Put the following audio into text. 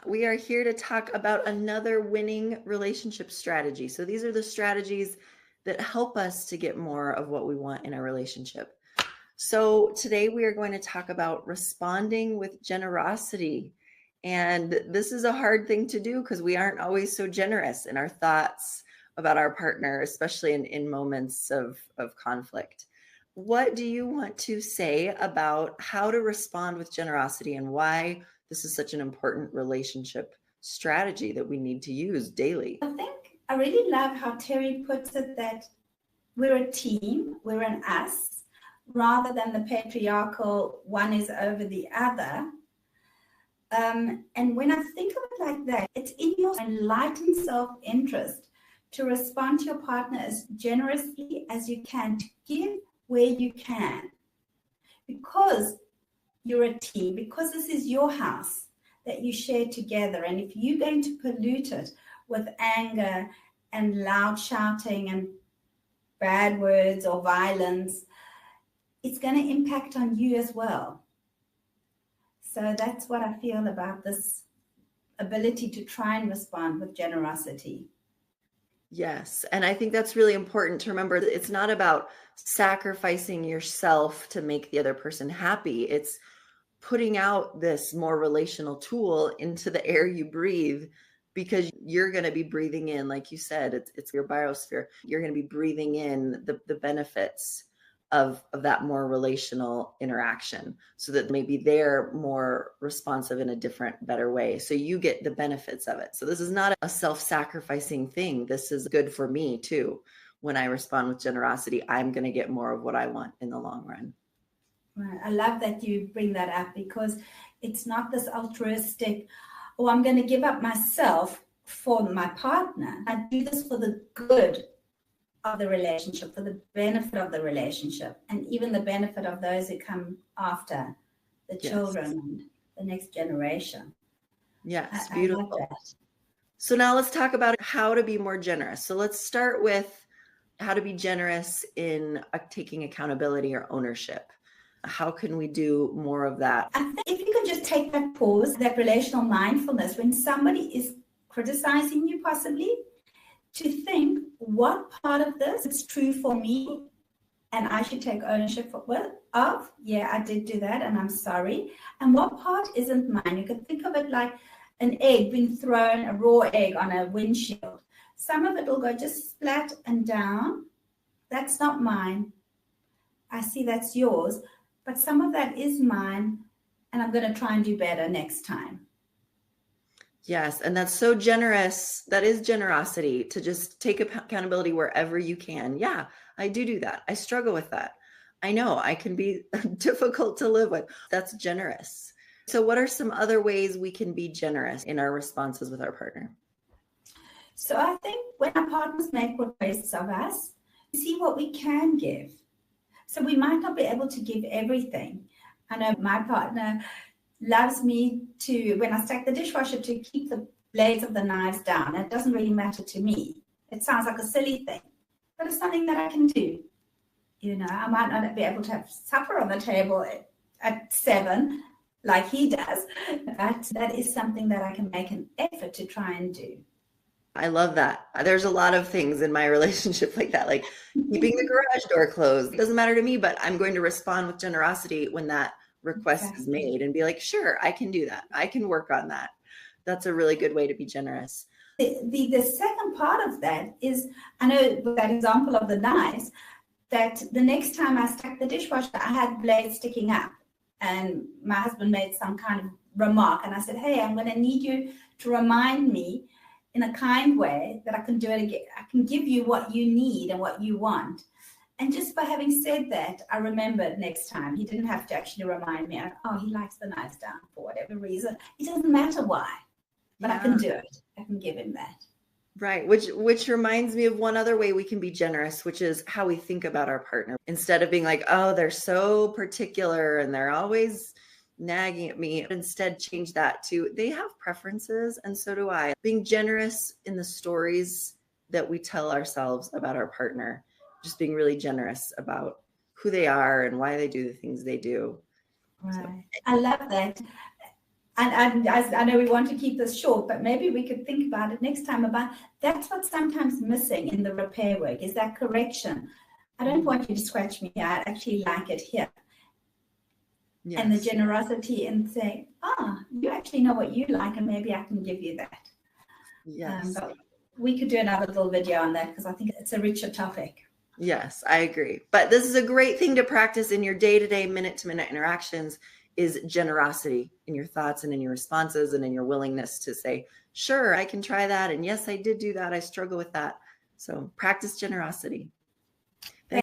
We are here to talk about another winning relationship strategy. So these are the strategies that help us to get more of what we want in a relationship. So today we are going to talk about responding with generosity. And this is a hard thing to do because we aren't always so generous in our thoughts about our partner, especially in moments of conflict. What do you want to say about how to respond with generosity and why this is such an important relationship strategy that we need to use daily? I think I really love how Terry puts it that we're a team, we're an us, rather than the patriarchal one is over the other. And when I think of it like that, it's in your enlightened self-interest to respond to your partner as generously as you can, to give where you can, because you're a team, because this is your house that you share together. And if you're going to pollute it with anger and loud shouting and bad words or violence, it's going to impact on you as well. So that's what I feel about this ability to try and respond with generosity. Yes. And I think that's really important to remember that it's not about sacrificing yourself to make the other person happy. It's putting out this more relational tool into the air you breathe because you're going to be breathing in, like you said, it's your biosphere. You're going to be breathing in the benefits of that more relational interaction so that maybe they're more responsive in a different, better way. So you get the benefits of it. So this is not a self-sacrificing thing. This is good for me too. When I respond with generosity, I'm going to get more of what I want in the long run. Right. I love that you bring that up because it's not this altruistic, oh, I'm going to give up myself for my partner. I do this for the good of the relationship, for the benefit of the relationship, and even the benefit of those who come after, the children and the next generation. Yes, I love beautiful. that. So now let's talk about how to be more generous. So let's start with how to be generous in taking accountability or ownership. How can we do more of that? I think if you can just take that pause, that relational mindfulness, when somebody is criticizing you possibly, to think what part of this is true for me and I should take ownership of, yeah, I did do that and I'm sorry. And what part isn't mine? You can think of it like an egg being thrown, a raw egg on a windshield. Some of it will go just splat and down. That's not mine. I see that's yours. But some of that is mine, and I'm going to try and do better next time. Yes, and that's so generous. That is generosity to just take accountability wherever you can. Yeah, I do that. I struggle with that. I know I can be difficult to live with. That's generous. So, what are some other ways we can be generous in our responses with our partner? So, I think when our partners make requests of us, see what we can give. So, we might not be able to give everything. I know my partner loves me to, when I stack the dishwasher, to keep the blades of the knives down. It doesn't really matter to me. It sounds like a silly thing, but it's something that I can do. You know, I might not be able to have supper on the table at 7 like he does, but that is something that I can make an effort to try and do. I love that. There's a lot of things in my relationship like that, like keeping the garage door closed. It doesn't matter to me, but I'm going to respond with generosity when that request is Exactly. made and be like, sure, I can do that. I can work on that. That's a really good way to be generous. The second part of that is, I know that example of the knives, that the next time I stacked the dishwasher, I had blades sticking up. And my husband made some kind of remark. And I said, hey, I'm going to need you to remind me in a kind way that I can do it again. I can give you what you need and what you want. And just by having said that, I remembered next time. He didn't have to actually remind me. Oh, he likes the knives down for whatever reason. It doesn't matter why, but I can do it. I can give him that. Right. Which reminds me of one other way we can be generous, which is how we think about our partner. Instead of being like, oh, they're so particular and they're always nagging at me, instead change that to they have preferences and so do I. Being generous in the stories that we tell ourselves about our partner, just being really generous about who they are and why they do the things they do. Right. So, I love that. And I know we want to keep this short, but maybe we could think about it next time about that's what's sometimes missing in the repair work, is that correction. I don't want you to scratch me here. I actually like it here. Yes. And the generosity and say, you actually know what you like, and maybe I can give you that. Yes. But we could do another little video on that because I think it's a richer topic. Yes, I agree. But this is a great thing to practice in your day-to-day, minute-to-minute interactions, is generosity in your thoughts and in your responses and in your willingness to say, sure, I can try that. And yes, I did do that. I struggle with that. So practice generosity.